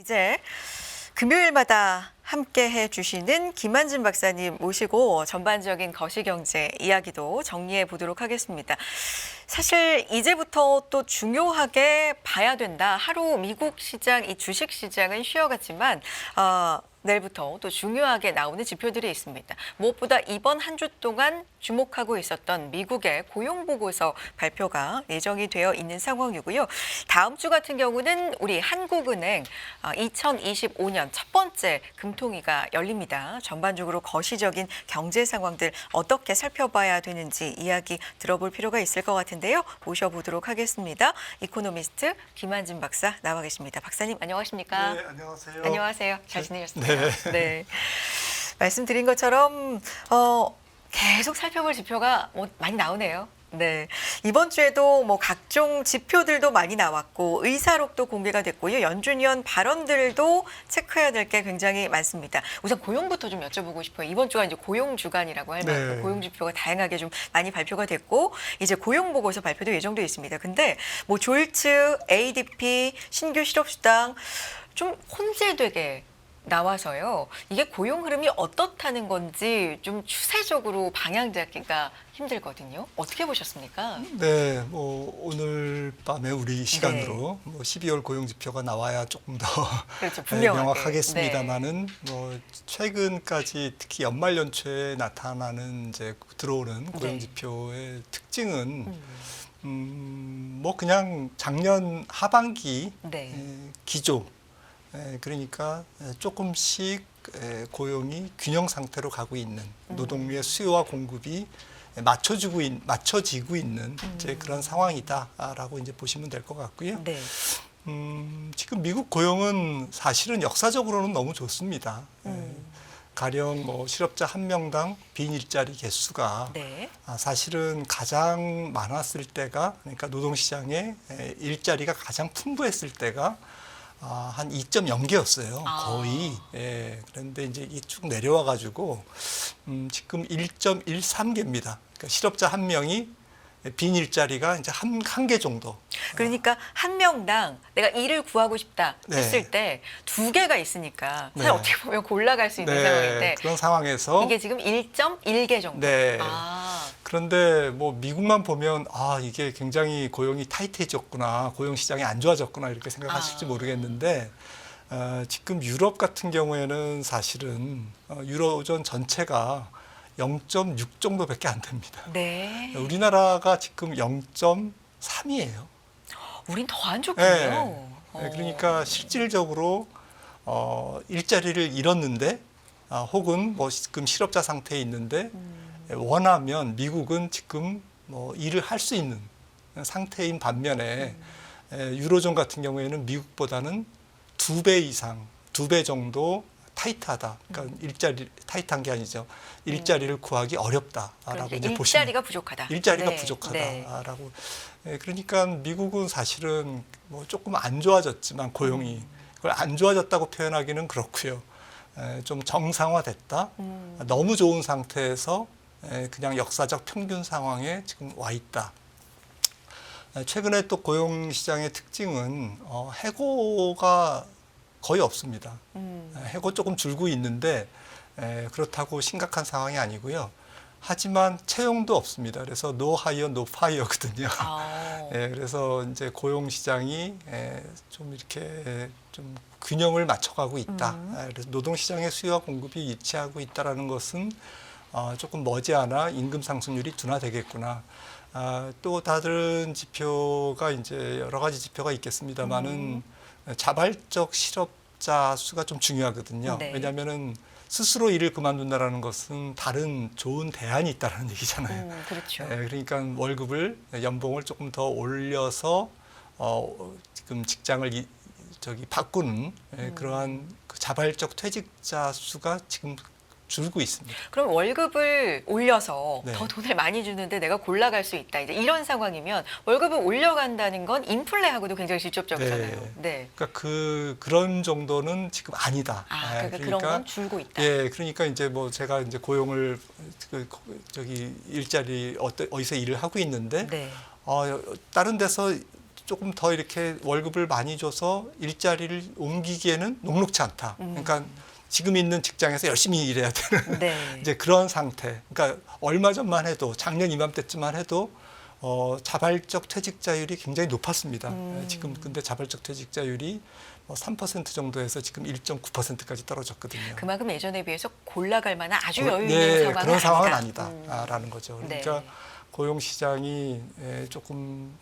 이제 금요일마다 함께 해주시는 김한진 박사님 모시고 전반적인 거시경제 이야기도 정리해 보도록 하겠습니다. 사실 이제부터 또 중요하게 봐야 된다. 하루 미국 시장, 이 주식 시장은 쉬어갔지만 내일부터 또 중요하게 나오는 지표들이 있습니다. 무엇보다 이번 한 주 동안 주목하고 있었던 미국의 고용보고서 발표가 예정이 되어 있는 상황이고요. 다음 주 같은 경우는 우리 한국은행 2025년 첫 번째 금통위가 열립니다. 전반적으로 거시적인 경제 상황들 어떻게 살펴봐야 되는지 이야기 들어볼 필요가 있을 것 같은데요. 모셔보도록 하겠습니다. 이코노미스트 김한진 박사 나와 계십니다. 박사님 안녕하십니까? 네, 안녕하세요. 안녕하세요. 잘 지내셨습니까? 네. 네. 말씀드린 것처럼 계속 살펴볼 지표가 많이 나오네요. 네. 이번 주에도 각종 지표들도 많이 나왔고 의사록도 공개가 됐고요. 연준위원 발언들도 체크해야 될 게 굉장히 많습니다. 우선 고용부터 좀 여쭤보고 싶어요. 이번 주가 이제 고용 주간이라고 할 만큼 네. 고용 지표가 다양하게 좀 많이 발표가 됐고 이제 고용 보고서 발표도 예정돼 있습니다. 근데 졸츠, ADP, 신규 실업수당 좀 혼재되게 나와서요. 이게 고용 흐름이 어떻다는 건지 좀 추세적으로 방향 잡기가 힘들거든요. 어떻게 보셨습니까? 네, 오늘 밤에 우리 시간으로 12월 고용 지표가 나와야 조금 더 그렇죠. 분명하게. 명확하겠습니다만은 최근까지 특히 연말 연초에 나타나는 이제 들어오는 고용 지표의 특징은 그냥 작년 하반기 기조. 그러니까 조금씩 고용이 균형 상태로 가고 있는 노동력의 수요와 공급이 맞춰지고 있는 이제 그런 상황이다라고 이제 보시면 될 것 같고요. 네. 지금 미국 고용은 사실은 역사적으로는 너무 좋습니다. 가령 실업자 한 명당 빈 일자리 개수가 사실은 가장 많았을 때가 그러니까 노동시장에 일자리가 가장 풍부했을 때가 한 2.0개였어요. 거의. 예, 그런데 이제 이게 쭉 내려와 가지고 지금 1.13개입니다. 그러니까 실업자 한 명이 빈 일자리가 이제 한 개 정도. 그러니까 한 명당 내가 일을 구하고 싶다 했을 때 두 개가 있으니까 사실 어떻게 보면 골라갈 수 있는 상황인데 그런 상황에서 이게 지금 1.1개 정도. 네. 그런데 미국만 보면 이게 굉장히 고용이 타이트해졌구나, 고용 시장이 안 좋아졌구나 이렇게 생각하실지 모르겠는데 지금 유럽 같은 경우에는 사실은 유로존 전체가 0.6 정도밖에 안 됩니다. 네. 우리나라가 지금 0.3이에요. 우린 더 안 좋군요. 그러니까 실질적으로 일자리를 잃었는데 혹은 지금 실업자 상태에 있는데 원하면 미국은 지금 일을 할 수 있는 상태인 반면에 유로존 같은 경우에는 미국보다는 2배 이상, 2배 정도 타이트하다. 그러니까 타이트한 게 아니죠. 일자리를 구하기 어렵다라고 이제 일자리가 부족하다. 일자리가 부족하다라고. 그러니까 미국은 사실은 조금 안 좋아졌지만 고용이 그걸 안 좋아졌다고 표현하기는 그렇고요. 좀 정상화됐다. 너무 좋은 상태에서 그냥 역사적 평균 상황에 지금 와 있다. 최근에 또 고용 시장의 특징은 해고가 거의 없습니다. 해고 조금 줄고 있는데 그렇다고 심각한 상황이 아니고요. 하지만 채용도 없습니다. 그래서 no hire, no fire거든요. 그래서 이제 고용 시장이 좀 이렇게 좀 균형을 맞춰가고 있다. 그래서 노동 시장의 수요와 공급이 일치하고 있다라는 것은 조금 머지않아 임금 상승률이 둔화되겠구나. 또 다른 지표가 이제 여러 가지 지표가 있겠습니다만은 자발적 실업자 수가 좀 중요하거든요. 왜냐하면은 스스로 일을 그만둔다라는 것은 다른 좋은 대안이 있다는 얘기잖아요. 그렇죠. 그러니까 연봉을 조금 더 올려서 지금 직장을 바꾸는 그러한 자발적 퇴직자 수가 지금 줄고 있습니다. 그럼 월급을 올려서 더 돈을 많이 주는데 내가 골라갈 수 있다. 이제 이런 상황이면 월급을 올려간다는 건 인플레하고도 굉장히 직접적이잖아요. 그러니까 그런 정도는 지금 아니다. 그러니까 그런 건 줄고 있다. 그러니까 이제 제가 이제 고용을 일자리 어디서 일을 하고 있는데 다른 데서 조금 더 이렇게 월급을 많이 줘서 일자리를 옮기기에는 녹록지 않다. 그러니까 지금 있는 직장에서 열심히 일해야 되는 네. 이제 그런 상태. 그러니까 얼마 전만 해도 작년 이맘때쯤만 해도 자발적 퇴직자율이 굉장히 높았습니다. 지금 근데 자발적 퇴직자율이 3% 정도에서 지금 1.9%까지 떨어졌거든요. 그만큼 예전에 비해서 골라갈 만한 아주 여유 있는 네, 상황은 그런 상황은 아니다. 아니다라는 거죠. 네. 그러니까 고용 시장이 조금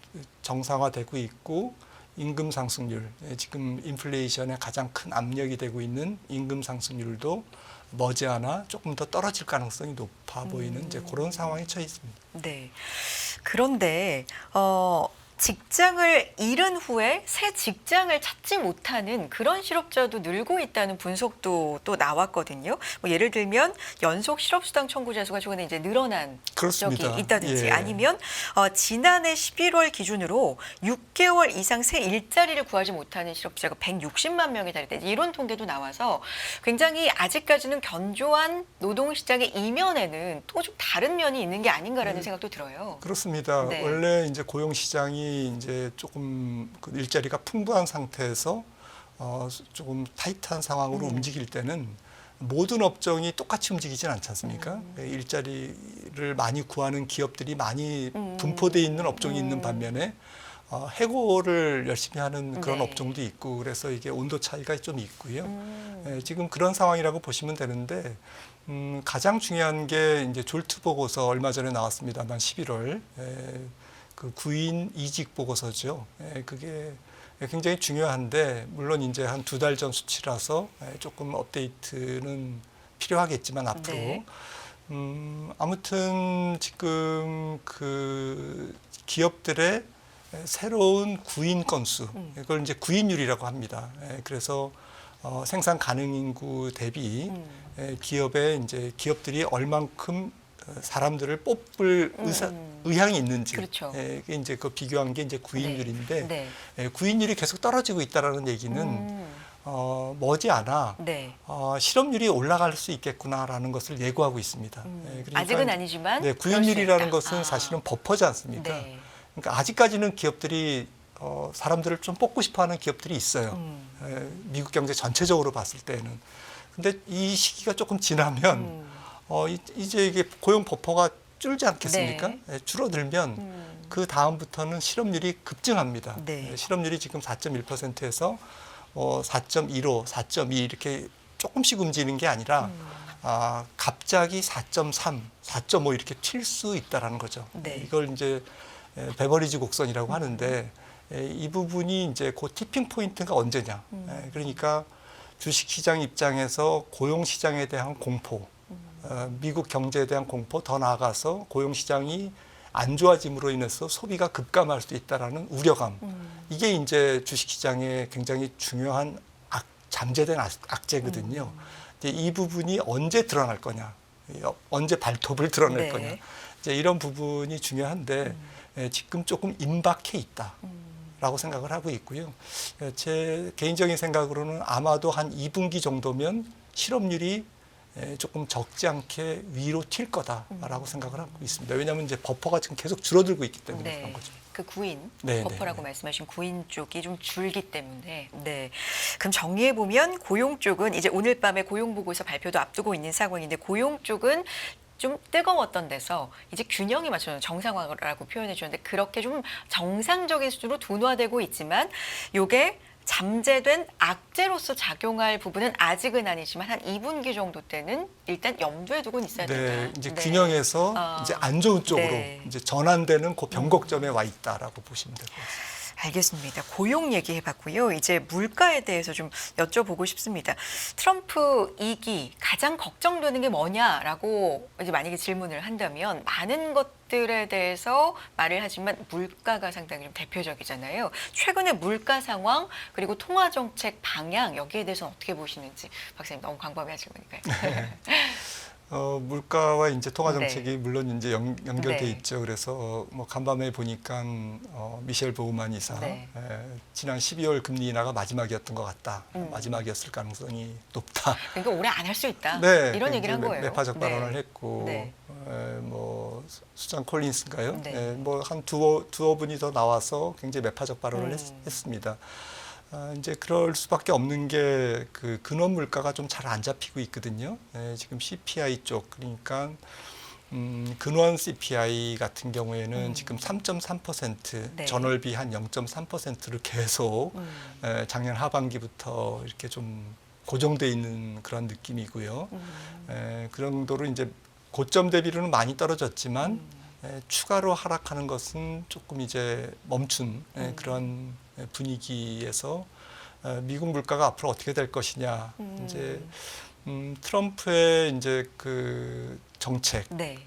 정상화되고 있고 임금 상승률, 지금 인플레이션의 가장 큰 압력이 되고 있는 임금 상승률도 머지않아 조금 더 떨어질 가능성이 높아 보이는 이제 그런 상황에 처해 있습니다. 네. 그런데 직장을 잃은 후에 새 직장을 찾지 못하는 그런 실업자도 늘고 있다는 분석도 또 나왔거든요. 뭐 예를 들면 연속 실업수당 청구자 수가 최근에 이제 늘어난 그렇습니다. 적이 있다든지 예. 아니면 지난해 11월 기준으로 6개월 이상 새 일자리를 구하지 못하는 실업자가 160만 명에 달했다. 이런 통계도 나와서 굉장히 아직까지는 견조한 노동시장의 이면에는 또 좀 다른 면이 있는 게 아닌가라는 생각도 들어요. 그렇습니다. 네. 원래 이제 고용 시장이 이제 조금 그 일자리가 풍부한 상태에서 조금 타이트한 상황으로 움직일 때는 모든 업종이 똑같이 움직이진 않지 않습니까? 일자리를 많이 구하는 기업들이 많이 분포되어 있는 업종이 있는 반면에 해고를 열심히 하는 그런 네. 업종도 있고 그래서 이게 온도 차이가 좀 있고요. 지금 그런 상황이라고 보시면 되는데 가장 중요한 게 이제 졸트 보고서 얼마 전에 나왔습니다만 11월 그 구인 이직 보고서죠. 그게 굉장히 중요한데 물론 이제 한 2달 전 수치라서 조금 업데이트는 필요하겠지만 앞으로 네. 아무튼 지금 그 기업들의 새로운 구인 건수 이걸 이제 구인율이라고 합니다. 그래서 생산 가능 인구 대비 기업의 이제 기업들이 얼만큼 사람들을 뽑을 의향이 있는지, 그렇죠. 이게 이제 그 비교한 게 이제 구인율인데 네. 구인율이 계속 떨어지고 있다라는 얘기는 머지않아 네. 실업률이 올라갈 수 있겠구나라는 것을 예고하고 있습니다. 그러니까 아직은 아니지만 네, 그럴 수 구인율이라는 있다. 것은 사실은 버퍼지 않습니까? 네. 그러니까 아직까지는 기업들이 사람들을 좀 뽑고 싶어하는 기업들이 있어요. 미국 경제 전체적으로 봤을 때는. 근데 이 시기가 조금 지나면 이제 이게 고용 버퍼가 줄지 않겠습니까? 네. 줄어들면 그 다음부터는 실업률이 급증합니다. 네. 실업률이 지금 4.1%에서 4.15, 4.2 이렇게 조금씩 움직이는 게 아니라 갑자기 4.3, 4.5 이렇게 튈 수 있다라는 거죠. 네. 이걸 이제 베버리지 곡선이라고 하는데 이 부분이 이제 그 티핑 포인트가 언제냐. 그러니까 주식시장 입장에서 고용시장에 대한 공포, 미국 경제에 대한 공포, 더 나아가서 고용시장이 안 좋아짐으로 인해서 소비가 급감할 수 있다라는 우려감. 이게 이제 주식시장의 굉장히 중요한 잠재된 악재거든요. 이 부분이 언제 드러날 거냐, 언제 발톱을 드러낼 네. 거냐. 이제 이런 부분이 중요한데 지금 조금 임박해 있다라고 생각을 하고 있고요. 제 개인적인 생각으로는 아마도 한 2분기 정도면 실업률이 조금 적지 않게 위로 튈 거다라고 생각을 하고 있습니다. 왜냐하면 이제 버퍼가 지금 계속 줄어들고 있기 때문에 그런 거죠. 그 구인, 네, 버퍼라고 네, 네. 말씀하신 구인 쪽이 좀 줄기 때문에. 네. 그럼 정리해 보면 고용 쪽은 이제 오늘 밤에 고용 보고서 발표도 앞두고 있는 상황인데 고용 쪽은 좀 뜨거웠던 데서 이제 균형이 맞춰서 정상화라고 표현해 주셨는데 그렇게 좀 정상적인 수준으로 둔화되고 있지만 요게 잠재된 악재로서 작용할 부분은 아직은 아니지만 한 2분기 정도 때는 일단 염두에 두고는 있어야 된다. 네, 이제 균형에서 이제 안 좋은 쪽으로 네. 이제 전환되는 그 변곡점에 와 있다라고 보시면 될 것 같습니다. 알겠습니다. 고용 얘기해봤고요. 이제 물가에 대해서 좀 여쭤보고 싶습니다. 트럼프 2기 가장 걱정되는 게 뭐냐라고 이제 만약에 질문을 한다면 많은 것들에 대해서 말을 하지만 물가가 상당히 좀 대표적이잖아요. 최근의 물가 상황 그리고 통화 정책 방향 여기에 대해서는 어떻게 보시는지 박사님 너무 광범위한 질문이니까요. 물가와 이제 통화 정책이 네. 물론 이제 연결돼 네. 있죠. 그래서 뭐 간밤에 보니까 미셸 보우만 이사 네. 지난 12월 금리 인하가 마지막이었던 것 같다. 마지막이었을 가능성이 높다. 그러니까 올해 안 할 수 있다. 네, 이런 얘기를 한 거예요. 매파적 발언을 네. 했고 네. 뭐 수잔 콜린스인가요? 네. 예, 뭐한 두어 분이 더 나와서 굉장히 매파적 발언을 했습니다. 이제 그럴 수밖에 없는 게 그 근원 물가가 좀 잘 안 잡히고 있거든요. 예, 지금 CPI 쪽 그러니까 근원 CPI 같은 경우에는 지금 3.3% 네. 전월비 한 0.3%를 계속 작년 하반기부터 이렇게 좀 고정돼 있는 그런 느낌이고요. 그 정도로 이제 고점 대비로는 많이 떨어졌지만 추가로 하락하는 것은 조금 이제 멈춘 그런 분위기에서 미국 물가가 앞으로 어떻게 될 것이냐 이제 트럼프의 이제 그 정책 네.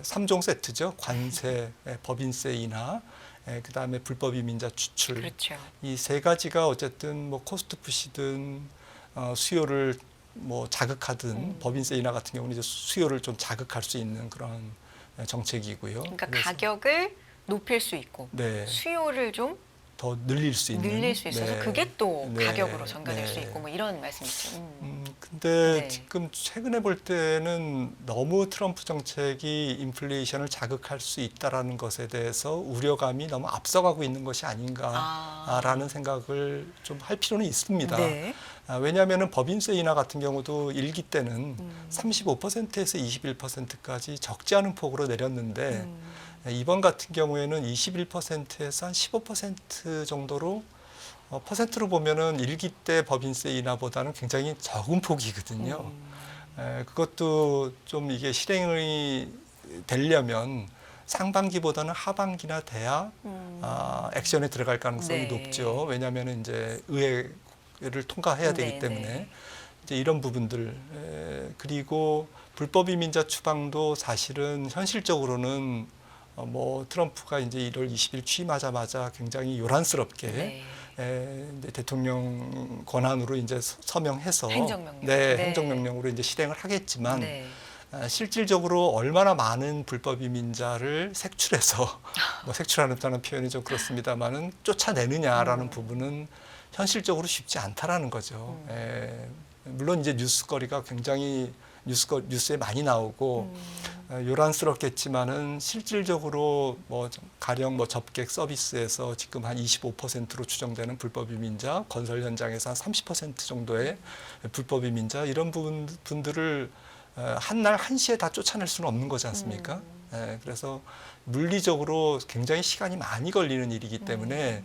3종 세트죠. 관세, 법인세 인하, 그다음에 불법 이민자 추출. 그렇죠. 이 세 가지가 어쨌든 뭐 코스트 푸시든 수요를 뭐 자극하든 법인세 인하 같은 경우는 이제 수요를 좀 자극할 수 있는 그런 정책이고요. 그러니까 그래서 가격을 높일 수 있고 네, 수요를 좀 더 늘릴 수 있는. 있어서 네, 그게 또 네, 가격으로 전가될 수 네. 있고 뭐 이런 말씀이죠. 근데 네. 지금 최근에 볼 때는 너무 트럼프 정책이 인플레이션을 자극할 수 있다라는 것에 대해서 우려감이 너무 앞서가고 있는 것이 아닌가라는 생각을 좀 할 필요는 있습니다. 네. 왜냐하면 법인세 인하 같은 경우도 일기 때는 35%에서 21%까지 적지 않은 폭으로 내렸는데 이번 같은 경우에는 21%에서 한 15% 정도로 퍼센트로 보면은 일기 때 법인세 인하보다는 굉장히 적은 폭이거든요. 그것도 좀 이게 실행이 되려면 상반기보다는 하반기나 돼야 액션에 들어갈 가능성이 네. 높죠. 왜냐하면 이제 의회를 통과해야 되기 네, 때문에 네. 이제 이런 부분들 그리고 불법 이민자 추방도 사실은 현실적으로는 뭐 트럼프가 이제 1월 20일 취임하자마자 굉장히 요란스럽게 네. 이제 대통령 권한으로 이제 서명해서 행정명령. 네, 네. 행정명령으로 이제 실행을 하겠지만 네. 실질적으로 얼마나 많은 불법 이민자를 색출해서 뭐 색출하는다는 표현이 좀 그렇습니다만은 쫓아내느냐라는 부분은 현실적으로 쉽지 않다라는 거죠. 물론 이제 뉴스거리가 굉장히 뉴스에 많이 나오고 요란스럽겠지만은 실질적으로 뭐 가령 뭐 접객 서비스에서 지금 한 25%로 추정되는 불법 이민자, 건설 현장에서 한 30% 정도의 불법 이민자 이런 분들을 한 날 한시에 다 쫓아낼 수는 없는 거지 않습니까? 그래서 물리적으로 굉장히 시간이 많이 걸리는 일이기 때문에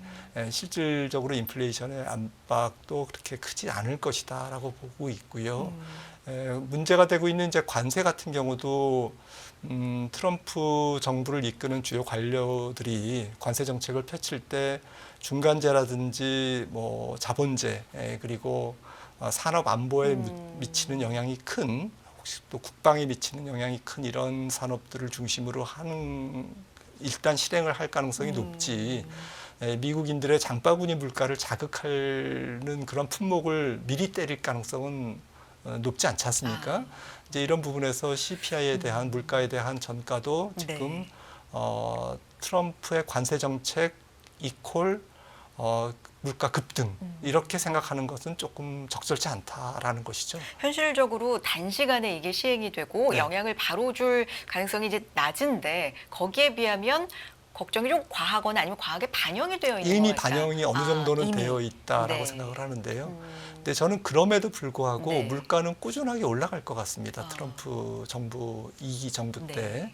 실질적으로 인플레이션의 압박도 그렇게 크지 않을 것이다라고 보고 있고요. 문제가 되고 있는 이제 관세 같은 경우도 트럼프 정부를 이끄는 주요 관료들이 관세 정책을 펼칠 때 중간재라든지 뭐 자본재 그리고 산업 안보에 미치는 영향이 큰 혹시 또 국방에 미치는 영향이 큰 이런 산업들을 중심으로 하는 일단 실행을 할 가능성이 높지 미국인들의 장바구니 물가를 자극하는 그런 품목을 미리 때릴 가능성은 높지 않지 않습니까? 이제 이런 부분에서 CPI에 대한 물가에 대한 전가도 지금 네. 트럼프의 관세 정책 이퀄 물가 급등 이렇게 생각하는 것은 조금 적절치 않다라는 것이죠. 현실적으로 단시간에 이게 시행이 되고 네. 영향을 바로 줄 가능성이 이제 낮은데 거기에 비하면 걱정이 좀 과하거나 아니면 과하게 반영이 되어 있는 이미 거니까. 반영이 어느 정도는 이미. 되어 있다라고 네. 생각을 하는데요. 근데 저는 그럼에도 불구하고 네. 물가는 꾸준하게 올라갈 것 같습니다. 트럼프 정부 2기 정부 네. 때.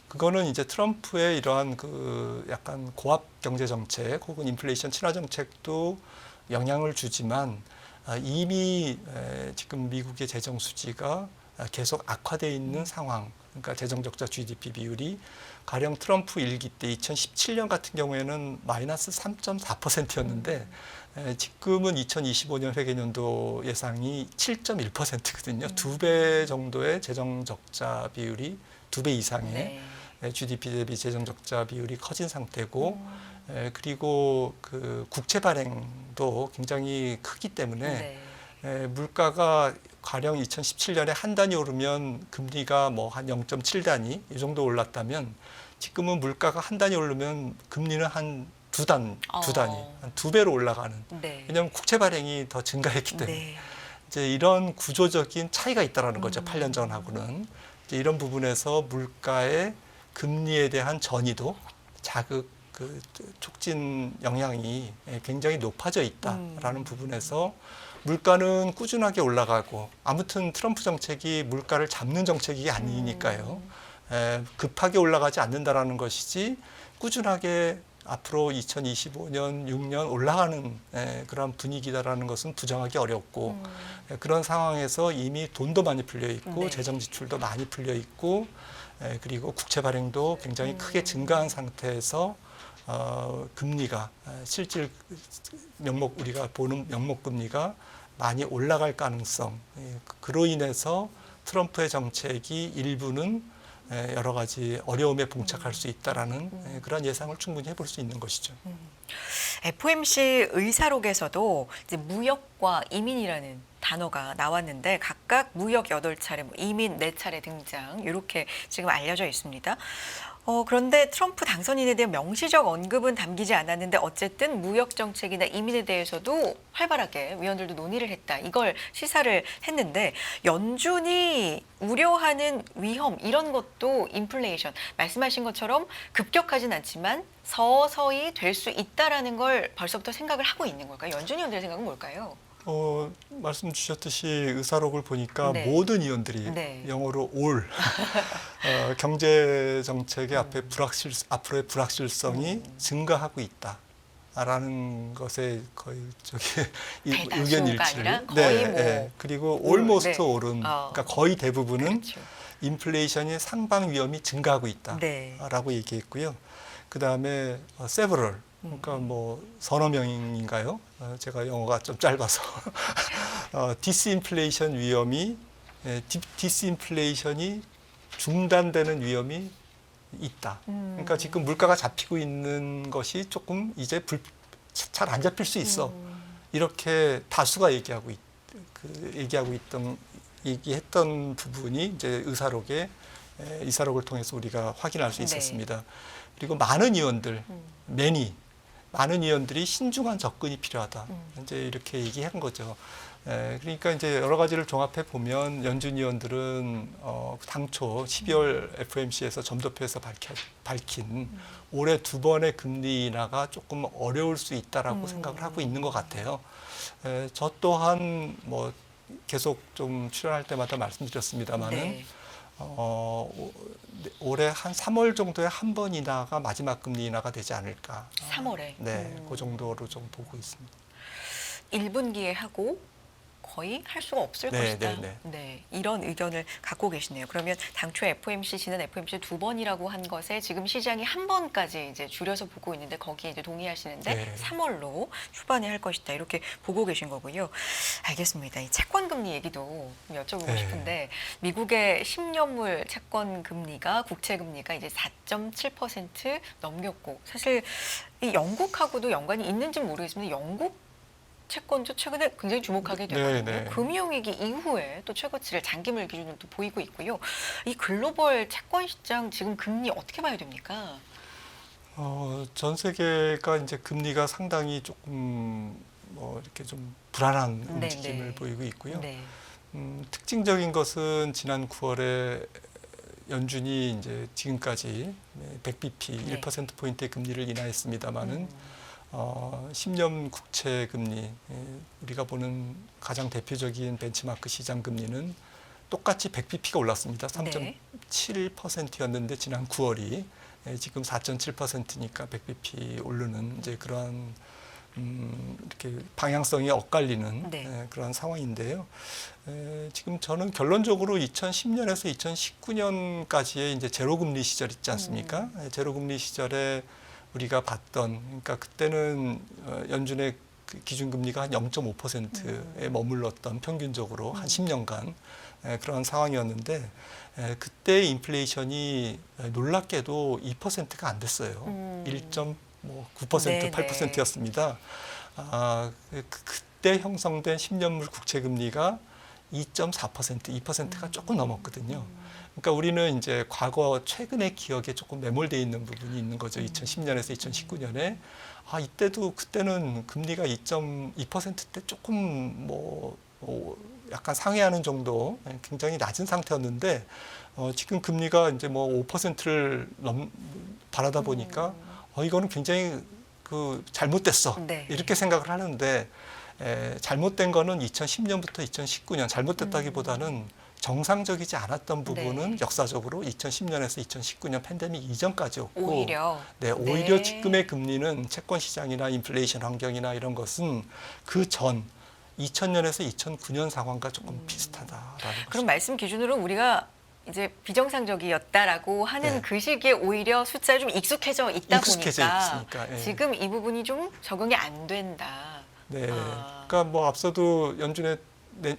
그거는 이제 트럼프의 이러한 그 약간 고압 경제 정책 혹은 인플레이션 친화 정책도 영향을 주지만 이미 지금 미국의 재정 수지가 계속 악화되어 있는 상황. 그러니까 재정 적자 GDP 비율이 가령 트럼프 일기 때 2017년 같은 경우에는 마이너스 3.4%였는데 지금은 2025년 회계연도 예상이 7.1%거든요. 2배 정도의 재정 적자 비율이 2배 이상의 GDP 대비 재정 적자 비율이 커진 상태고 그리고 그 국채 발행도 굉장히 크기 때문에 물가가 가령 2017년에 한 단위 오르면 금리가 뭐 한 0.7단위 이 정도 올랐다면 지금은 물가가 한 단위 오르면 금리는 한 두 단위, 한 2배로 올라가는. 왜냐하면 국채 발행이 더 증가했기 때문에 이제 이런 구조적인 차이가 있다라는 거죠. 8년 전하고는. 이제 이런 부분에서 물가의 금리에 대한 전이도 자극 촉진 영향이 굉장히 높아져 있다라는 부분에서 물가는 꾸준하게 올라가고 아무튼 트럼프 정책이 물가를 잡는 정책이 아니니까요. 급하게 올라가지 않는다라는 것이지 꾸준하게 앞으로 2025년, 6년 올라가는 그런 분위기다라는 것은 부정하기 어렵고 그런 상황에서 이미 돈도 많이 풀려 있고 네. 재정 지출도 많이 풀려 있고 그리고 국채 발행도 굉장히 크게 증가한 상태에서 금리가 실질 명목 우리가 보는 명목 금리가 많이 올라갈 가능성 그로 인해서 트럼프의 정책이 일부는 여러 가지 어려움에 봉착할 수 있다라는 그런 예상을 충분히 해볼 수 있는 것이죠. FOMC 의사록에서도 이제 무역과 이민이라는 단어가 나왔는데 각각 무역 8차례, 이민 4차례 등장 이렇게 지금 알려져 있습니다. 그런데 트럼프 당선인에 대한 명시적 언급은 담기지 않았는데 어쨌든 무역 정책이나 이민에 대해서도 활발하게 위원들도 논의를 했다. 이걸 시사를 했는데 연준이 우려하는 위험 이런 것도 인플레이션 말씀하신 것처럼 급격하진 않지만 서서히 될 수 있다라는 걸 벌써부터 생각을 하고 있는 걸까요? 연준 위원들의 생각은 뭘까요? 말씀 주셨듯이 의사록을 보니까 네. 모든 의원들이 네. 영어로 all 경제 정책의 앞으로의 불확실성이 증가하고 있다라는 것에 거의 의견 대다수가 일치를 아니라 거의 뭐 그리고 all, almost 네. all은 그러니까 거의 대부분은 그렇죠. 인플레이션이 상방 위험이 증가하고 있다라고 네. 얘기했고요. 그 다음에 several 그러니까 뭐 서너 명인가요? 제가 영어가 좀 짧아서 디스인플레이션 위험이 디스인플레이션이 중단되는 위험이 있다. 그러니까 지금 물가가 잡히고 있는 것이 조금 이제 잘 안 잡힐 수 있어. 이렇게 다수가 얘기했던 부분이 이제 의사록을 통해서 우리가 확인할 수 네. 있었습니다. 그리고 많은 의원들, 많은 의원들이 신중한 접근이 필요하다. 이제 이렇게 얘기한 거죠. 그러니까 이제 여러 가지를 종합해 보면 연준 의원들은 당초 12월 FOMC에서 점도표에서 밝힌 올해 2번의 금리 인하가 조금 어려울 수 있다라고 생각을 하고 있는 것 같아요. 저 또한 뭐 계속 좀 출연할 때마다 말씀드렸습니다만은 네. 올해 한 3월 정도에 한 번 인하가 마지막 금리 인하가 되지 않을까. 3월에. 네, 그 정도로 좀 보고 있습니다. 1분기에 하고 거의 할 수가 없을 네, 것이다. 네, 네, 이런 의견을 갖고 계시네요. 그러면 당초 FOMC 지난 FOMC 2번이라고 한 것에 지금 시장이 한 번까지 이제 줄여서 보고 있는데 거기에 이제 동의하시는데 네. 3월로 후반에 할 것이다. 이렇게 보고 계신 거고요. 알겠습니다. 이 채권 금리 얘기도 좀 여쭤보고 네. 싶은데 미국의 10년물 채권 금리가 국채 금리가 이제 4.7% 넘겼고 사실 이 영국하고도 연관이 있는지 는 모르겠습니다. 영국 채권도 최근에 굉장히 주목하게 되거든요. 네. 금융위기 이후에 또 최고치를 장기물 기준으로 또 보이고 있고요. 이 글로벌 채권 시장 지금 금리 어떻게 봐야 됩니까? 전 세계가 이제 금리가 상당히 조금 뭐 이렇게 좀 불안한 움직임을 네. 보이고 있고요. 네. 특징적인 것은 지난 9월에 연준이 이제 지금까지 100bp, 네. 1%포인트의 금리를 인하했습니다마는 10년 국채 금리, 우리가 보는 가장 대표적인 벤치마크 시장 금리는 똑같이 100bp가 올랐습니다. 3.7%였는데 지난 9월이 지금 4.7%니까 100bp 오르는 이제 그러한 이렇게 방향성이 엇갈리는 네. 그런 상황인데요. 지금 저는 결론적으로 2010년에서 2019년까지의 이제 제로금리 시절 있지 않습니까? 제로금리 시절에 우리가 봤던, 그러니까 그때는 연준의 기준금리가 한 0.5%에 머물렀던 평균적으로 한 10년간 그런 상황이었는데 그때 인플레이션이 놀랍게도 2%가 안 됐어요. 1.9%, 네네. 8%였습니다. 그때 형성된 10년물 국채금리가 2.4%, 2%가 조금 넘었거든요. 그러니까 우리는 이제 과거 최근의 기억에 조금 매몰되어 있는 부분이 있는 거죠. 2010년에서 2019년에. 그때는 금리가 2.2%대 조금 약간 상회하는 정도 굉장히 낮은 상태였는데 지금 금리가 이제 뭐 5%를 바라다 보니까 이거는 굉장히 잘못됐어. 네. 이렇게 생각을 하는데 잘못된 거는 2010년부터 2019년 잘못됐다기보다는 정상적이지 않았던 부분은 네. 역사적으로 2010년에서 2019년 팬데믹 이전까지였고 오히려 오히려 네. 지금의 금리는 채권 시장이나 인플레이션 환경이나 이런 것은 그 전 2000년에서 2009년 상황과 조금 비슷하다라는 그럼 거죠. 말씀 기준으로 우리가 이제 비정상적이었다라고 하는 네. 그 시기에 오히려 숫자에 좀 익숙해져 있다 익숙해져 보니까 있으니까, 예. 지금 이 부분이 좀 적용이 안 된다. 네. 아. 그러니까 뭐 앞서도 연준의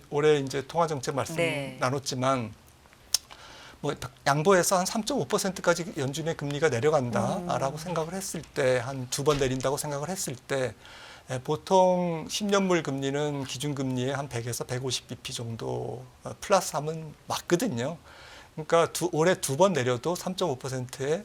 올해 이제 통화 정책 말씀 네. 나눴지만 뭐 양보해서 한 3.5%까지 연준의 금리가 내려간다라고 생각을 했을 때 한 두 번 내린다고 생각을 했을 때 보통 10년물 금리는 기준금리의 한 100에서 150bp 정도 플러스 하면 맞거든요. 그러니까 올해 두 번 내려도 3.5%에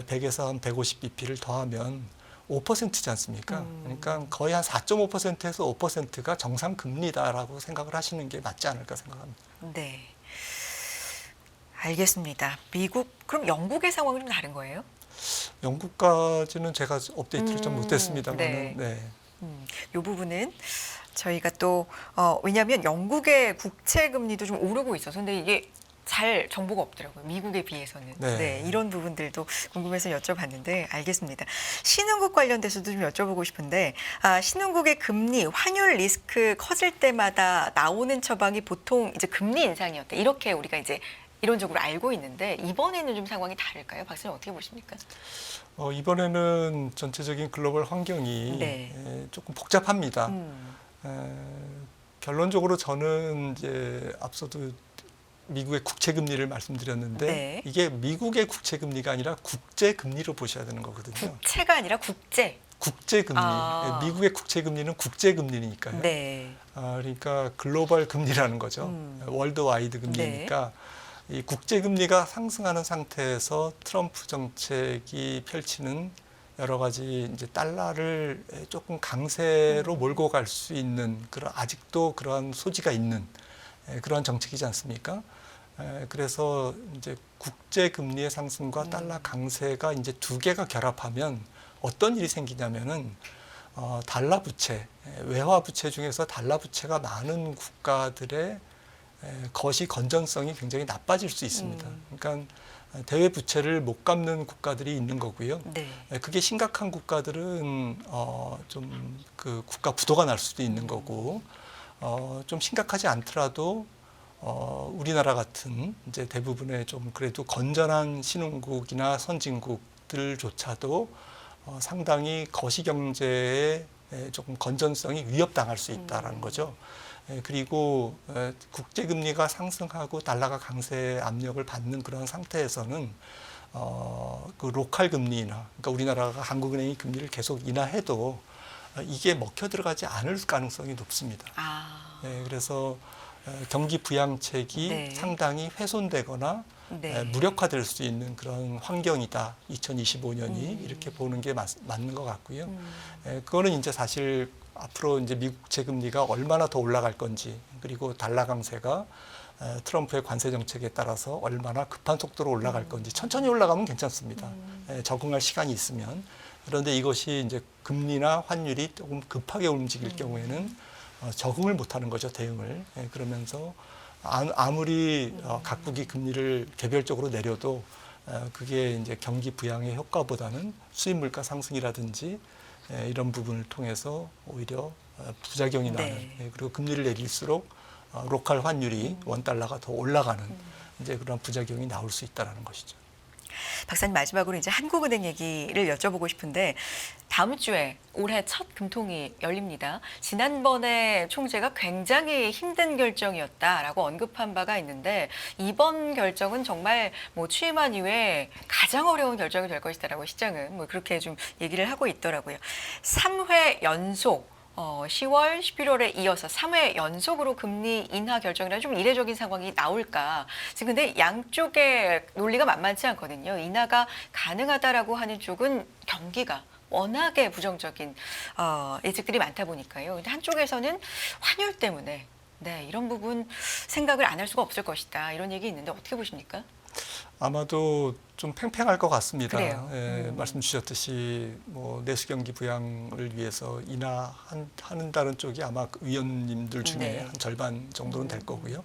100에서 한 150bp를 더하면 5%지 않습니까? 그러니까 거의 한 4.5%에서 5%가 정상 금리다라고 생각을 하시는 게 맞지 않을까 생각합니다. 네. 알겠습니다. 미국 그럼 영국의 상황은 좀 다른 거예요? 영국까지는 제가 업데이트를 좀 못했습니다만은 네. 이 부분은 저희가 또 왜냐하면 영국의 국채 금리도 좀 오르고 있어서 근데 이게 잘 정보가 없더라고요. 미국에 비해서는. 네. 네, 이런 부분들도 궁금해서 여쭤봤는데 알겠습니다. 신흥국 관련돼서도 좀 여쭤보고 싶은데 신흥국의 금리, 환율 리스크 커질 때마다 나오는 처방이 보통 이제 금리 인상이었다. 이렇게 우리가 이제 이론적으로 알고 있는데 이번에는 좀 상황이 다를까요? 박사님 어떻게 보십니까? 이번에는 전체적인 글로벌 환경이 네. 조금 복잡합니다. 결론적으로 저는 이제 앞서도 미국의 국채 금리를 말씀드렸는데 네. 이게 미국의 국채 금리가 아니라 국제 금리로 보셔야 되는 거거든요. 국채가 아니라 국제. 국제 금리. 아. 미국의 국채 금리는 국제 금리니까요. 네. 그러니까 글로벌 금리라는 거죠. 월드와이드 금리니까 이 국제 금리가 상승하는 상태에서 트럼프 정책이 펼치는 여러 가지 이제 달러를 조금 강세로 몰고 갈 수 있는 그런 아직도 그러한 소지가 있는 그러한 정책이지 않습니까? 그래서 이제 국제 금리의 상승과 달러 강세가 이제 두 개가 결합하면 어떤 일이 생기냐면은 달러 부채, 외화 부채 중에서 달러 부채가 많은 국가들의 거시 건전성이 굉장히 나빠질 수 있습니다. 그러니까 대외 부채를 못 갚는 국가들이 있는 거고요. 네. 그게 심각한 국가들은 좀 그 국가 부도가 날 수도 있는 거고 좀 심각하지 않더라도 우리나라 같은 이제 대부분의 좀 그래도 건전한 신흥국이나 선진국들조차도 상당히 거시 경제의 조금 건전성이 위협당할 수 있다라는 거죠. 그리고 국제 금리가 상승하고 달러가 강세 압력을 받는 그런 상태에서는 그 로컬 금리나 그러니까 우리나라가 한국은행이 금리를 계속 인하해도 이게 먹혀 들어가지 않을 가능성이 높습니다. 그래서 경기 부양책이 네. 상당히 훼손되거나 네. 무력화될 수 있는 그런 환경이다. 2025년이 이렇게 보는 게 맞는 것 같고요. 그거는 이제 사실 앞으로 이제 미국 국채 금리가 얼마나 더 올라갈 건지 그리고 달러 강세가 트럼프의 관세 정책에 따라서 얼마나 급한 속도로 올라갈 건지 천천히 올라가면 괜찮습니다. 적응할 시간이 있으면. 그런데 이것이 이제 금리나 환율이 조금 급하게 움직일 경우에는 적응을 못하는 거죠, 대응을. 그러면서 아무리 각국이 금리를 개별적으로 내려도 그게 이제 경기 부양의 효과보다는 수입 물가 상승이라든지 이런 부분을 통해서 오히려 부작용이 나는 네. 그리고 금리를 내릴수록 로컬 환율이 원달러가 더 올라가는 이제 그런 부작용이 나올 수 있다라는 것이죠. 박사님 마지막으로 이제 한국은행 얘기를 여쭤보고 싶은데 다음 주에 올해 첫 금통이 열립니다. 지난번에 총재가 굉장히 힘든 결정이었다라고 언급한 바가 있는데 이번 결정은 정말 뭐 취임한 이후에 가장 어려운 결정이 될 것이다라고 시장은 뭐 그렇게 좀 얘기를 하고 있더라고요. 3회 연속 10월, 11월에 이어서 3회 연속으로 금리 인하 결정이라 좀 이례적인 상황이 나올까. 지금 근데 양쪽의 논리가 만만치 않거든요. 인하가 가능하다라고 하는 쪽은 경기가 워낙에 부정적인 예측들이 많다 보니까요. 근데 한쪽에서는 환율 때문에 네, 이런 부분 생각을 안 할 수가 없을 것이다. 이런 얘기 있는데 어떻게 보십니까? 아마도 좀 팽팽할 것 같습니다. 그래요. 예, 말씀 주셨듯이 뭐 내수 경기 부양을 위해서 인하한다는 쪽이 아마 그 위원님들 중에 네. 한 절반 정도는 될 거고요.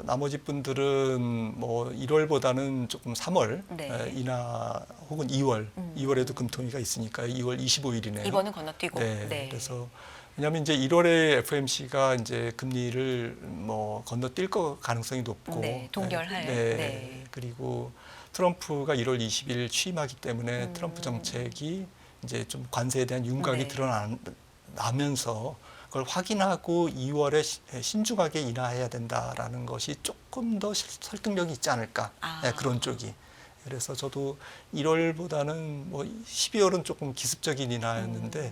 나머지 분들은 뭐 1월보다는 조금 3월 네. 인하 혹은 2월, 2월에도 금통위가 있으니까 2월 25일이네요. 이번은 건너뛰고. 네, 네. 그래서 왜냐하면 이제 1월에 FOMC가 이제 금리를 뭐 건너뛸 거 가능성이 높고, 네, 동결할. 네, 네. 그리고 트럼프가 1월 20일 취임하기 때문에 트럼프 정책이 이제 좀 관세에 대한 윤곽이 네. 드러나면서 그걸 확인하고 2월에 신중하게 인하해야 된다라는 것이 조금 더 설득력이 있지 않을까, 네, 그런 쪽이. 그래서 저도 1월보다는 뭐 12월은 조금 기습적인 인하였는데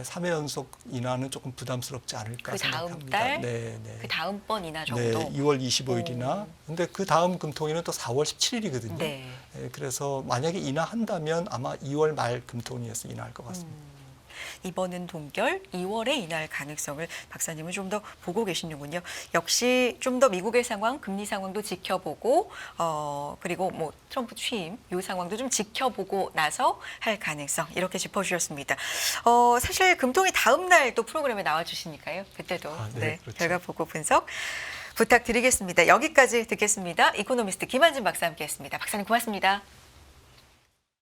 3회 연속 인하는 조금 부담스럽지 않을까 그 다음 생각합니다. 달, 네, 네. 그 다음번 인하 정도. 네, 2월 25일이나. 근데 그 다음 금통위는 또 4월 17일이거든요. 네. 그래서 만약에 인하한다면 아마 2월 말 금통위에서 인하할 것 같습니다. 이번은 동결, 2월에 인하할 가능성을 박사님은 좀 더 보고 계시는군요. 역시 좀 더 미국의 상황, 금리 상황도 지켜보고 그리고 뭐 트럼프 취임 이 상황도 좀 지켜보고 나서 할 가능성 이렇게 짚어주셨습니다. 사실 금통위 다음 날 또 프로그램에 나와주시니까요. 그때도 네, 그렇죠. 결과 보고 분석 부탁드리겠습니다. 여기까지 듣겠습니다. 이코노미스트 김한진 박사 함께했습니다. 박사님 고맙습니다.